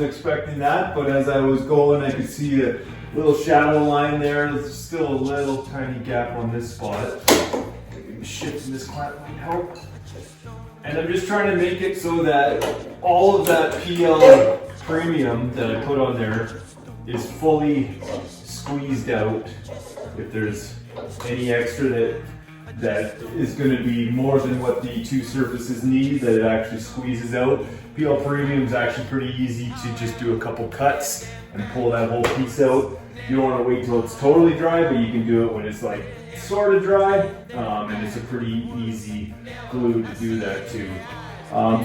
wasn't expecting that, but as I was going, I could see a little shadow line there. There's still a little tiny gap on this spot. Maybe shifting this clamp might help. And I'm just trying to make it so that all of that PL premium that I put on there is fully squeezed out. If there's any extra that is going to be more than what the two surfaces need, that it actually squeezes out. PL Premium is actually pretty easy to just do a couple cuts and pull that whole piece out. You don't want to wait till it's totally dry, but you can do it when it's like sort of dry, and it's a pretty easy glue to do that too.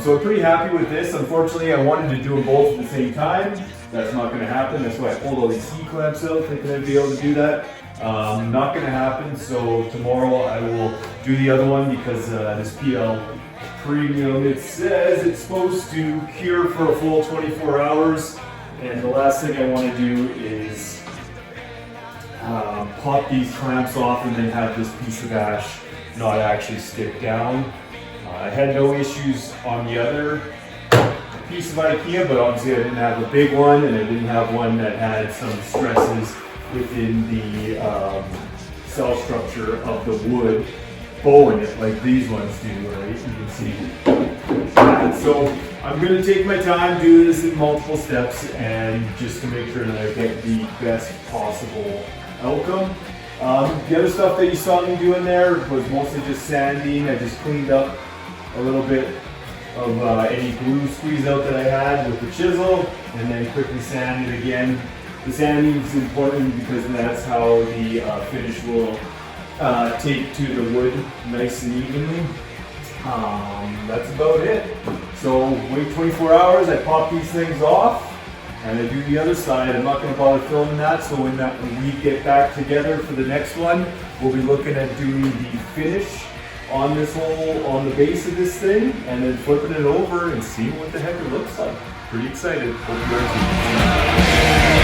So I'm pretty happy with this. Unfortunately, I wanted to do them both at the same time. That's not going to happen. That's why I pulled all these C-clamps out, thinking I'd be able to do that. Not going to happen, so tomorrow I will do the other one because this PL Premium, it says it's supposed to cure for a full 24 hours, and the last thing I want to do is pop these clamps off and then have this piece of ash not actually stick down. I had no issues on the other piece of Ikea, but obviously I didn't have a big one, and I didn't have one that had some stresses within the cell structure of the wood bowing it like these ones do, right? You can see that. So I'm going to take my time, do this in multiple steps, and just to make sure that I get the best possible outcome. The other stuff that you saw me doing there was mostly just sanding. I just cleaned up a little bit of any glue squeeze out that I had with the chisel, and then quickly sand it again. The sanding is important because that's how the finish will take to the wood nice and evenly. That's about it. So wait 24 hours, I pop these things off, and I do the other side. I'm not going to bother filming that, so when we get back together for the next one, we'll be looking at doing the finish on this on the base of this thing, and then flipping it over and seeing what the heck it looks like. Pretty excited. Hope you guys enjoy.